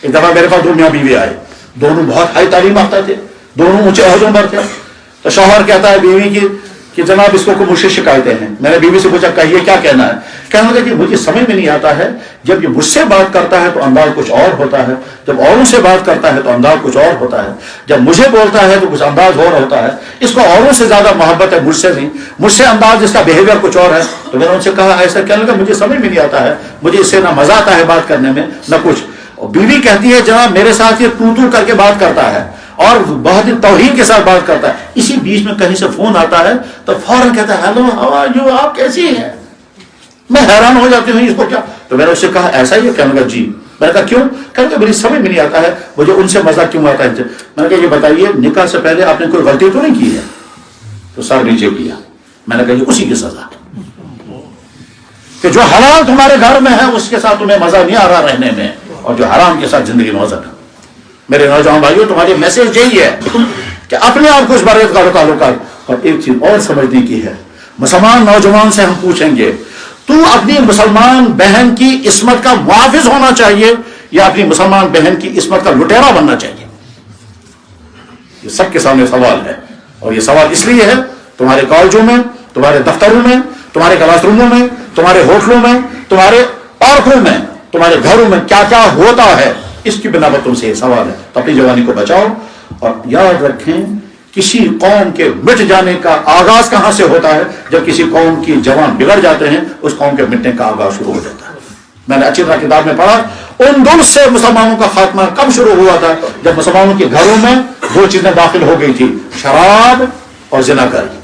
ایک دفعہ میرے پاس 2 میاں بیوی آئے، دونوں بہت ہائی تعلیم یافتہ تھے، دونوں اونچے عہدوں پر تھے. تو شوہر کہتا ہے بیوی کی کہ جناب اس کو مجھ سے شکایتیں ہیں. میں نے بیوی سے پوچھا کہیے کیا کہنا ہے؟ کہنے لگا کہ مجھے سمجھ میں نہیں آتا ہے، جب یہ مجھ سے بات کرتا ہے تو انداز کچھ اور ہوتا ہے، جب اوروں سے بات کرتا ہے تو انداز کچھ اور ہوتا ہے، جب مجھے بولتا ہے تو کچھ انداز اور ہوتا ہے. اس کو اوروں سے زیادہ محبت ہے، مجھ سے نہیں، مجھ سے انداز اس کا بیہیویئر کچھ اور ہے. تو میں نے ان سے کہا ایسا. کہنے لگا مجھے سمجھ میں نہیں آتا ہے، مجھے اس سے نہ مزہ آتا ہے بات کرنے میں نہ کچھ. اور بیوی کہتی ہے جناب میرے ساتھ یہ تو کر کے بات کرتا ہے اور بہت ہی توہین کے ساتھ بات کرتا ہے. اسی بیچ میں کہیں سے فون آتا ہے تو فوراً کہتا ہے ہیلو ہاؤ آر یو، آپ کیسی ہیں؟ میں حیران ہو جاتی ہوں اس کو کیا. تو میں نے اس سے کہا ایسا ہی ہے؟ کہنے لگا جی. میں نے کہا کیوں؟ کہنے لگا مجھے سمجھ میں نہیں آتا ہے مجھے ان سے مزہ کیوں آتا ہے. میں نے کہا یہ بتائیے نکاح سے پہلے آپ نے کوئی غلطی تو نہیں کی ہے؟ تو سر نیچے کیا. میں نے کہا یہ اسی کی سزا کہ جو حلال تمہارے گھر میں ہے اس کے ساتھ تمہیں مزہ نہیں آ رہا رہنے میں، اور جو حرام کے ساتھ زندگی میں مزہ ہے. میرے نوجوان بھائیوں تمہارے میسج یہی ہے کہ اپنے آپ کو اس بارے کا تعلقات. اور ایک چیز اور سمجھنے کی ہے، مسلمان نوجوان سے ہم پوچھیں گے تو اپنی مسلمان بہن کی عصمت کا محافظ ہونا چاہیے یا اپنی مسلمان بہن کی عصمت کا لٹیرا بننا چاہیے؟ یہ سب کے سامنے سوال ہے. اور یہ سوال اس لیے ہے تمہارے کالجوں میں، تمہارے دفتروں میں، تمہارے کلاس روموں میں، تمہارے ہوٹلوں میں، تمہارے پارکوں میں، تمہارے گھروں میں کیا کیا ہوتا ہے، اس کی بنا پر تم سے یہ سوال ہے. تو اپنی جوانی کو بچاؤ اور یاد رکھیں کسی قوم کے مٹ جانے کا آغاز کہاں سے ہوتا ہے؟ جب کسی قوم کی جوان بگڑ جاتے ہیں اس قوم کے مٹنے کا آغاز شروع ہو جاتا ہے. میں نے اچھی طرح کتاب میں پڑھا اندلس سے مسلمانوں کا خاتمہ کب شروع ہوا تھا؟ جب مسلمانوں کے گھروں میں 2 چیزیں داخل ہو گئی تھی، شراب اور زناکاری.